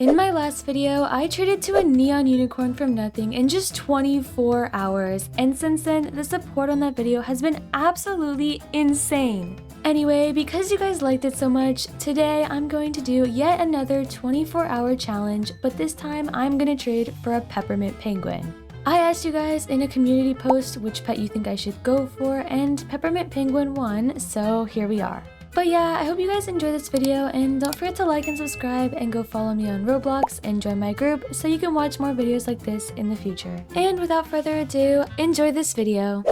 In my last video, I traded to a neon unicorn from nothing in just 24 hours, and since then, the support on that video has been absolutely insane. Anyway, because you guys liked it so much, today I'm going to do yet another 24-hour challenge, but this time I'm gonna trade for a Peppermint Penguin. I asked you guys in a community post which pet you think I should go for, and Peppermint Penguin won, so here we are. But yeah, I hope you guys enjoy this video, and don't forget to like and subscribe and go follow me on Roblox and join my group so you can watch more videos like this in the future. And without further ado, enjoy this video.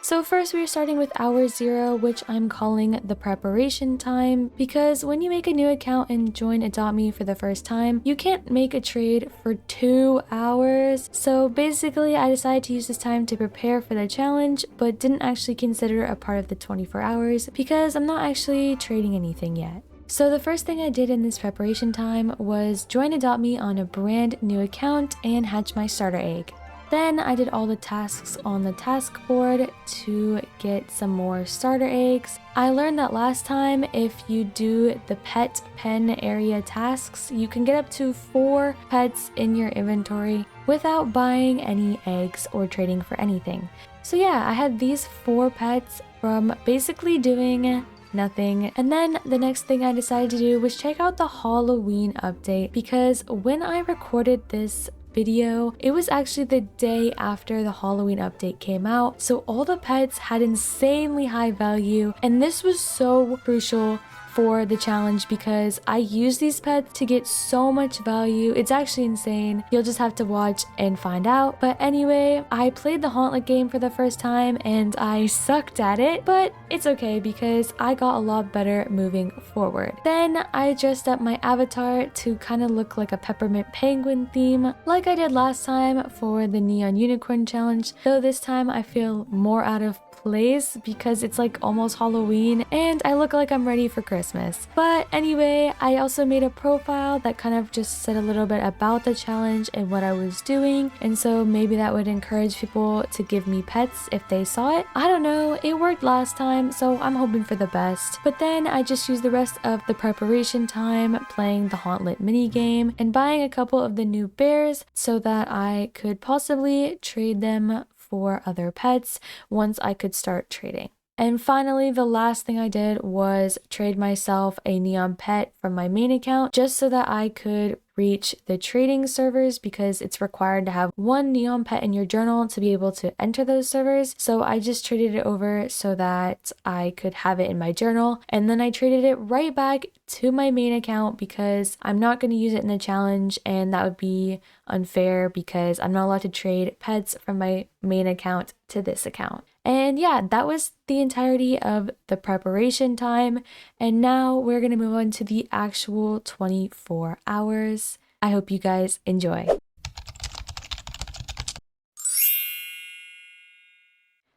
So first we're starting with hour 0, which I'm calling the preparation time, because when you make a new account and join Adopt Me for the first time, you can't make a trade for 2 hours. So basically I decided to use this time to prepare for the challenge, but didn't actually consider a part of the 24 hours because I'm not actually trading anything yet. So the first thing I did in this preparation time was join Adopt Me on a brand new account and hatch my starter egg. Then I did all the tasks on the task board to get some more starter eggs. I learned that last time if you do the pet pen area tasks, you can get up to 4 pets in your inventory without buying any eggs or trading for anything. So yeah, I had these 4 pets from basically doing nothing. And then the next thing I decided to do was check out the Halloween update, because when I recorded this video, it was actually the day after the Halloween update came out, so all the pets had insanely high value, and this was so crucial for the challenge because I use these pets to get so much value. It's actually insane. You'll just have to watch and find out. But anyway, I played the Hauntlet game for the first time and I sucked at it, but it's okay because I got a lot better moving forward. Then I dressed up my avatar to kind of look like a Peppermint Penguin theme, like I did last time for the Neon Unicorn challenge, though this time I feel more out of place because it's like almost Halloween and I look like I'm ready for Christmas. But anyway, I also made a profile that kind of just said a little bit about the challenge and what I was doing, and so maybe that would encourage people to give me pets if they saw it. I don't know, it worked last time, so I'm hoping for the best. But then I just used the rest of the preparation time playing the Hauntlet mini game and buying a couple of the new bears so that I could possibly trade them for other pets once I could start trading. And finally, the last thing I did was trade myself a neon pet from my main account just so that I could reach the trading servers, because it's required to have 1 neon pet in your journal to be able to enter those servers. So I just traded it over so that I could have it in my journal, and then I traded it right back to my main account because I'm not going to use it in the challenge, and that would be unfair because I'm not allowed to trade pets from my main account to this account. And yeah, that was the entirety of the preparation time. And now we're going to move on to the actual 24 hours. I hope you guys enjoy.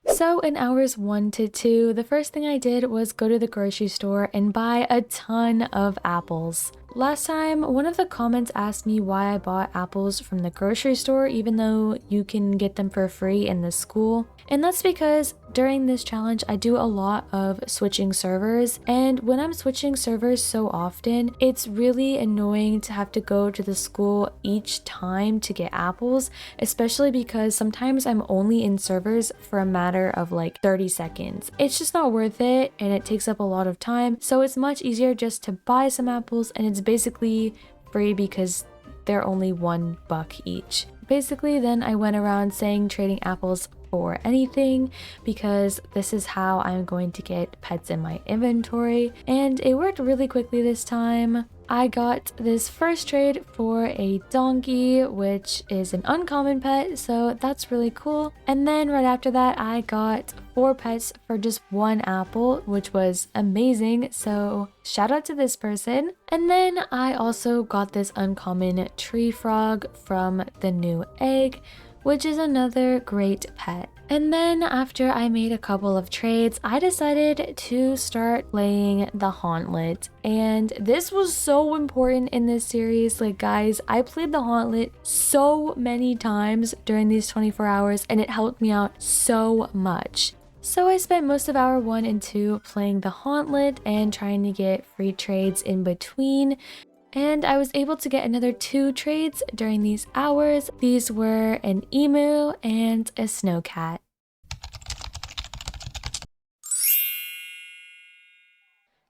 So in hours 1 to 2, the first thing I did was go to the grocery store and buy a ton of apples. Last time, one of the comments asked me why I bought apples from the grocery store even though you can get them for free in the school. And that's because during this challenge, I do a lot of switching servers, and when I'm switching servers so often, it's really annoying to have to go to the school each time to get apples, especially because sometimes I'm only in servers for a matter of like 30 seconds. It's just not worth it, and it takes up a lot of time, so it's much easier just to buy some apples, and it's basically free because they're only $1 each. Basically, then I went around saying trading apples for anything because this is how I'm going to get pets in my inventory, and it worked really quickly this time. I got this first trade for a donkey, which is an uncommon pet, so that's really cool. And then right after that, I got 4 pets for just 1 apple, which was amazing, so shout out to this person. And then I also got this uncommon tree frog from the new egg, which is another great pet. And then after I made a couple of trades, I decided to start playing the Hauntlet. And this was so important in this series. Like, guys, I played the Hauntlet so many times during these 24 hours and it helped me out so much. So I spent most of hour 1 and 2 playing the Hauntlet and trying to get free trades in between. And I was able to get another 2 trades during these hours. These were an emu and a snowcat.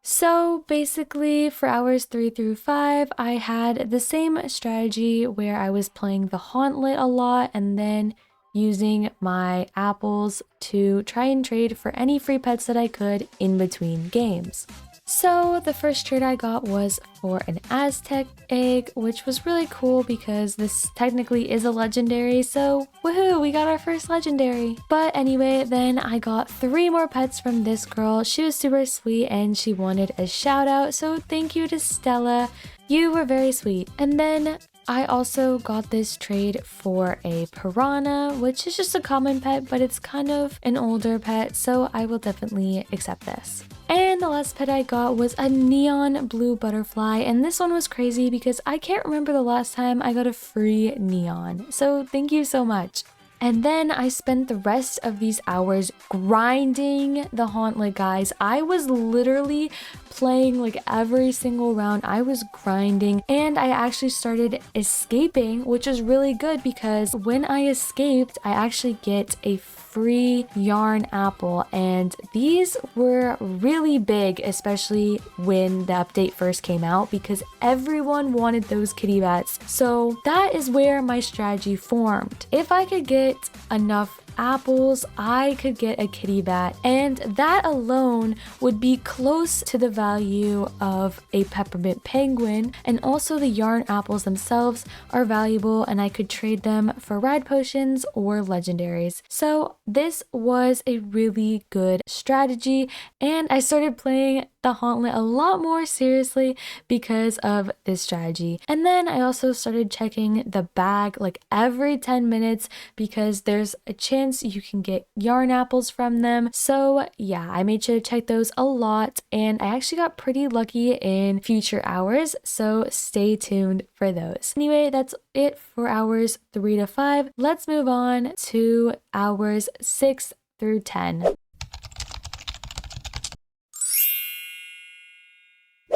So basically for hours 3 through 5, I had the same strategy where I was playing the Hauntlet a lot and then using my apples to try and trade for any free pets that I could in between games. So the first trade I got was for an Aztec egg, which was really cool because this technically is a legendary, so woohoo, we got our first legendary. But anyway, then I got 3 more pets from this girl. She was super sweet and she wanted a shout out, so thank you to Stella. You were very sweet. And then I also got this trade for a piranha, which is just a common pet, but it's kind of an older pet, so I will definitely accept this. And the last pet I got was a neon blue butterfly, and this one was crazy because I can't remember the last time I got a free neon, so thank you so much. And then I spent the rest of these hours grinding the Hauntlet, guys. I was literally playing like every single round. I was grinding and I actually started escaping, which was really good because when I escaped, I actually get a free yarn apple, and these were really big, especially when the update first came out because everyone wanted those kitty bats. So that is where my strategy formed. If I could get enough apples, I could get a kitty bat, and that alone would be close to the value of a peppermint penguin, and also the yarn apples themselves are valuable and I could trade them for ride potions or legendaries. So this was a really good strategy, and I started playing the Hauntlet a lot more seriously because of this strategy. And then I also started checking the bag like every 10 minutes because there's a chance you can get yarn apples from them. So yeah, I made sure to check those a lot, and I actually got pretty lucky in future hours, so stay tuned for those. Anyway, that's it for hours 3 to 5. Let's move on to hours 6 through 10.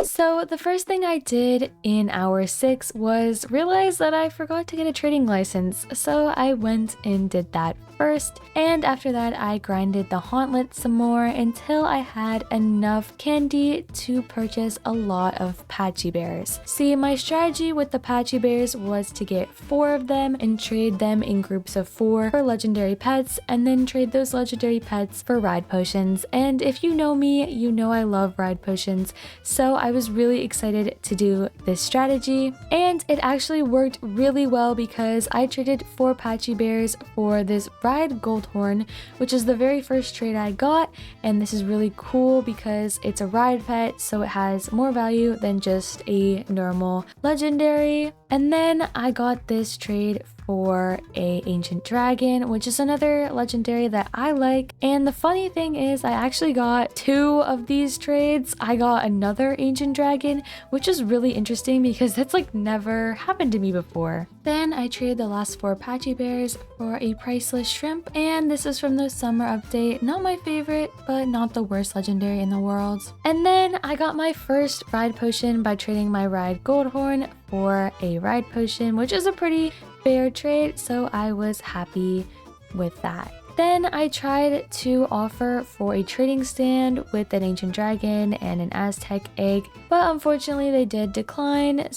So the first thing I did in hour 6 was realize that I forgot to get a trading license, so I went and did that first, and after that I grinded the Hauntlet some more until I had enough candy to purchase a lot of Patchy Bears. See, my strategy with the Patchy Bears was to get 4 of them and trade them in groups of 4 for legendary pets, and then trade those legendary pets for ride potions. And if you know me, you know I love ride potions, so I was really excited to do this strategy, and it actually worked really well because I traded 4 Patchy Bears for this ride Goldhorn, which is the very first trade I got, and this is really cool because it's a ride pet, so it has more value than just a normal legendary. And then I got this trade for a ancient dragon, which is another legendary that I like. And the funny thing is I actually got 2 of these trades. I got another ancient dragon, which is really interesting because that's like never happened to me before. Then I traded the last 4 Patchy Bears for a priceless shrimp, and this is from the summer update. Not my favorite, but not the worst legendary in the world. And then I got my first ride potion by trading my ride Goldhorn for a ride potion, which is a pretty fair trade, so I was happy with that. Then I tried to offer for a trading stand with an ancient dragon and an Aztec egg, but unfortunately they did decline.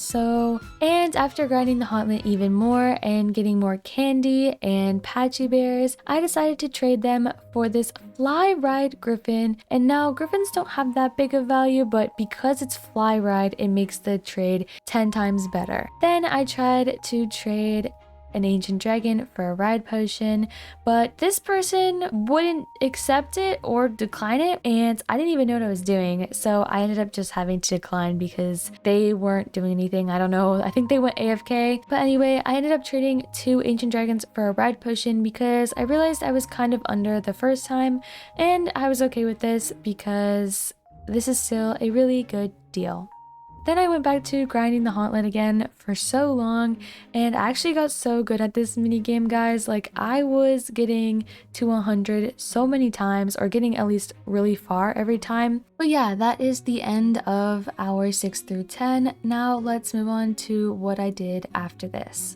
And after grinding the Hauntlet even more and getting more candy and Patchy Bears, I decided to trade them for this fly ride griffin. And now griffins don't have that big of value, but because it's fly ride, it makes the trade 10 times better. Then I tried to trade an ancient dragon for a ride potion, but this person wouldn't accept it or decline it, and I didn't even know what I was doing, so I ended up just having to decline because they weren't doing anything. I don't know, I think they went AFK. But anyway, I ended up trading 2 ancient dragons for a ride potion because I realized I was kind of under the first time, and I was okay with this because this is still a really good deal. Then I went back to grinding the Hauntlet again for so long, and I actually got so good at this mini game, guys. Like, I was getting to 100 so many times, or getting at least really far every time. But yeah, that is the end of hours 6 through 10. Now let's move on to what I did after this.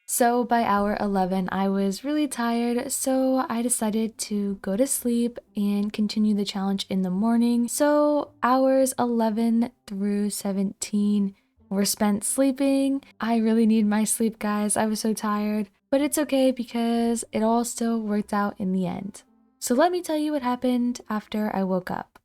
So by hour 11, I was really tired, so I decided to go to sleep and continue the challenge in the morning. So hours 11 through 17 were spent sleeping. I really need my sleep, guys. I was so tired, but it's okay because it all still worked out in the end. So let me tell you what happened after I woke up.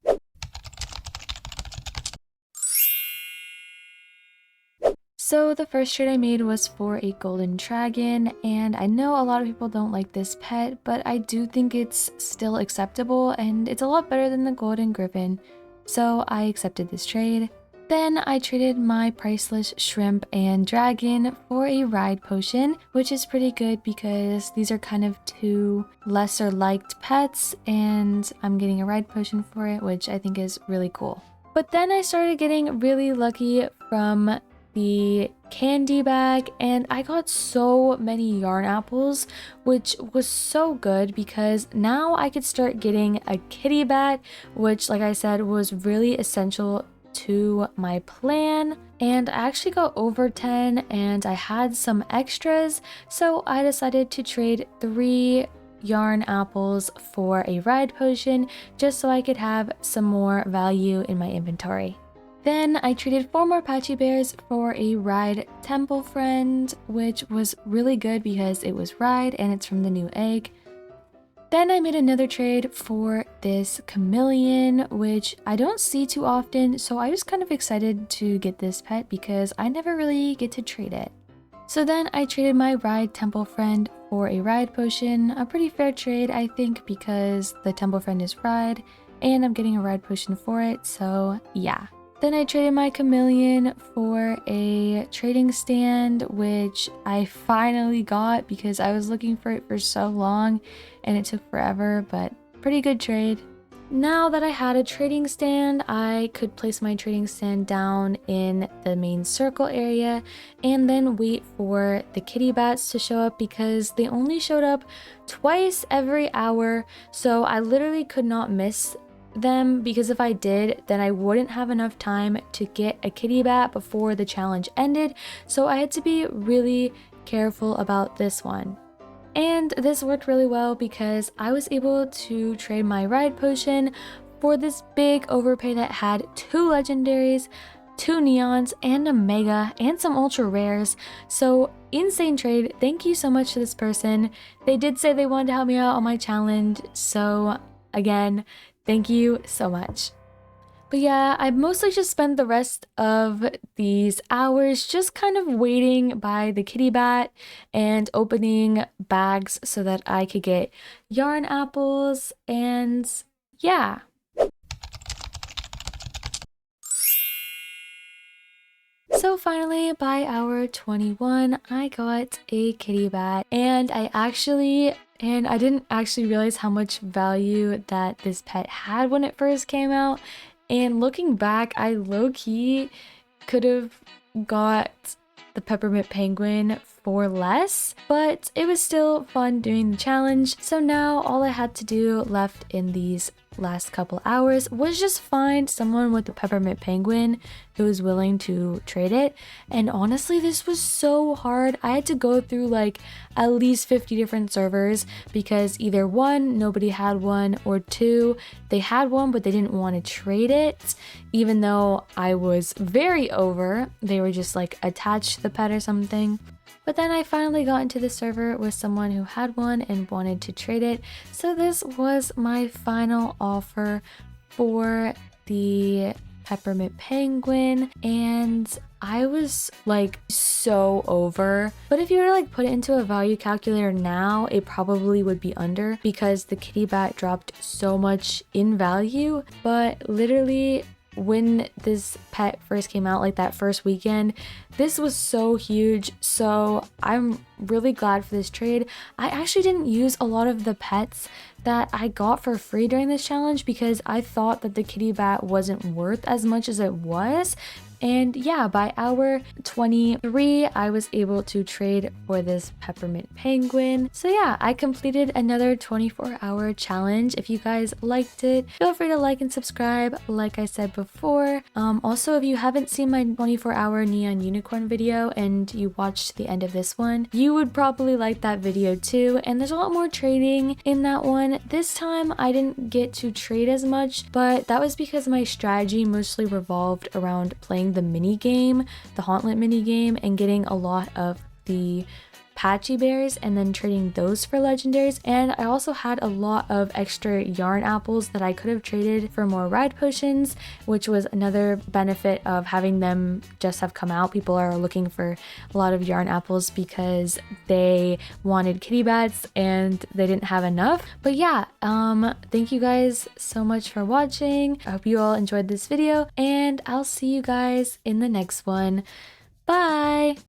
So the first trade I made was for a golden dragon, and I know a lot of people don't like this pet, but I do think it's still acceptable and it's a lot better than the golden griffin, so I accepted this trade. Then I traded my priceless shrimp and dragon for a ride potion, which is pretty good because these are kind of two lesser liked pets, and I'm getting a ride potion for it, which I think is really cool. But then I started getting really lucky from the candy bag, and I got so many yarn apples, which was so good because now I could start getting a kitty bat, which, like I said, was really essential to my plan. And I actually got over 10 and I had some extras, so I decided to trade 3 yarn apples for a ride potion just so I could have some more value in my inventory. Then I traded 4 more Patchy Bears for a Ride Temple Friend, which was really good because it was Ride and it's from the new egg. Then I made another trade for this chameleon, which I don't see too often, so I was kind of excited to get this pet because I never really get to trade it. So then I traded my Ride Temple Friend for a Ride Potion, a pretty fair trade I think because the Temple Friend is Ride and I'm getting a Ride Potion for it, so yeah. Then I traded my chameleon for a trading stand, which I finally got because I was looking for it for so long and it took forever, but pretty good trade. Now that I had a trading stand, I could place my trading stand down in the main circle area and then wait for the kitty bats to show up because they only showed up twice every hour, so I literally could not miss them because if I did, then I wouldn't have enough time to get a kitty bat before the challenge ended, so I had to be really careful about this one. And this worked really well because I was able to trade my ride potion for this big overpay that had 2 legendaries, 2 neons, and a mega, and some ultra rares. So insane trade. Thank you so much to this person. They did say they wanted to help me out on my challenge, so again, thank you so much. But yeah, I mostly just spent the rest of these hours just kind of waiting by the kitty bat and opening bags so that I could get yarn apples, and yeah. So finally, by hour 21, I got a kitty bat, and I didn't actually realize how much value that this pet had when it first came out. And looking back, I low-key could have got the Peppermint Penguin for less, but it was still fun doing the challenge. So now all I had to do left in these last couple hours was just find someone with the Peppermint Penguin who was willing to trade it. And honestly, this was so hard. I had to go through like at least 50 different servers because either 1, nobody had one, or 2, they had one but they didn't want to trade it even though I was very over. They were just like attached to the pet or something. But then I finally got into the server with someone who had one and wanted to trade it. So this was my final offer for the Peppermint Penguin, and I was like so over. But if you were to like put it into a value calculator now, it probably would be under because the kitty bat dropped so much in value. But literally when this pet first came out, like that first weekend, this was so huge. So I'm really glad for this trade. I actually didn't use a lot of the pets that I got for free during this challenge because I thought that the kitty bat wasn't worth as much as it was. And yeah, by hour 23, I was able to trade for this Peppermint Penguin. So yeah, I completed another 24-hour challenge. If you guys liked it, feel free to like and subscribe, like I said before. Also, if you haven't seen my 24-hour neon unicorn video and you watched the end of this one, you would probably like that video too. And there's a lot more trading in that one. This time, I didn't get to trade as much, but that was because my strategy mostly revolved around playing the mini game, the Hauntlet mini game, and getting a lot of the patchy bears and then trading those for legendaries. And I also had a lot of extra yarn apples that I could have traded for more ride potions, which was another benefit of having them just have come out. People are looking for a lot of yarn apples because they wanted kitty bats and they didn't have enough. But yeah, thank you guys so much for watching. I hope you all enjoyed this video, and I'll see you guys in the next one. Bye!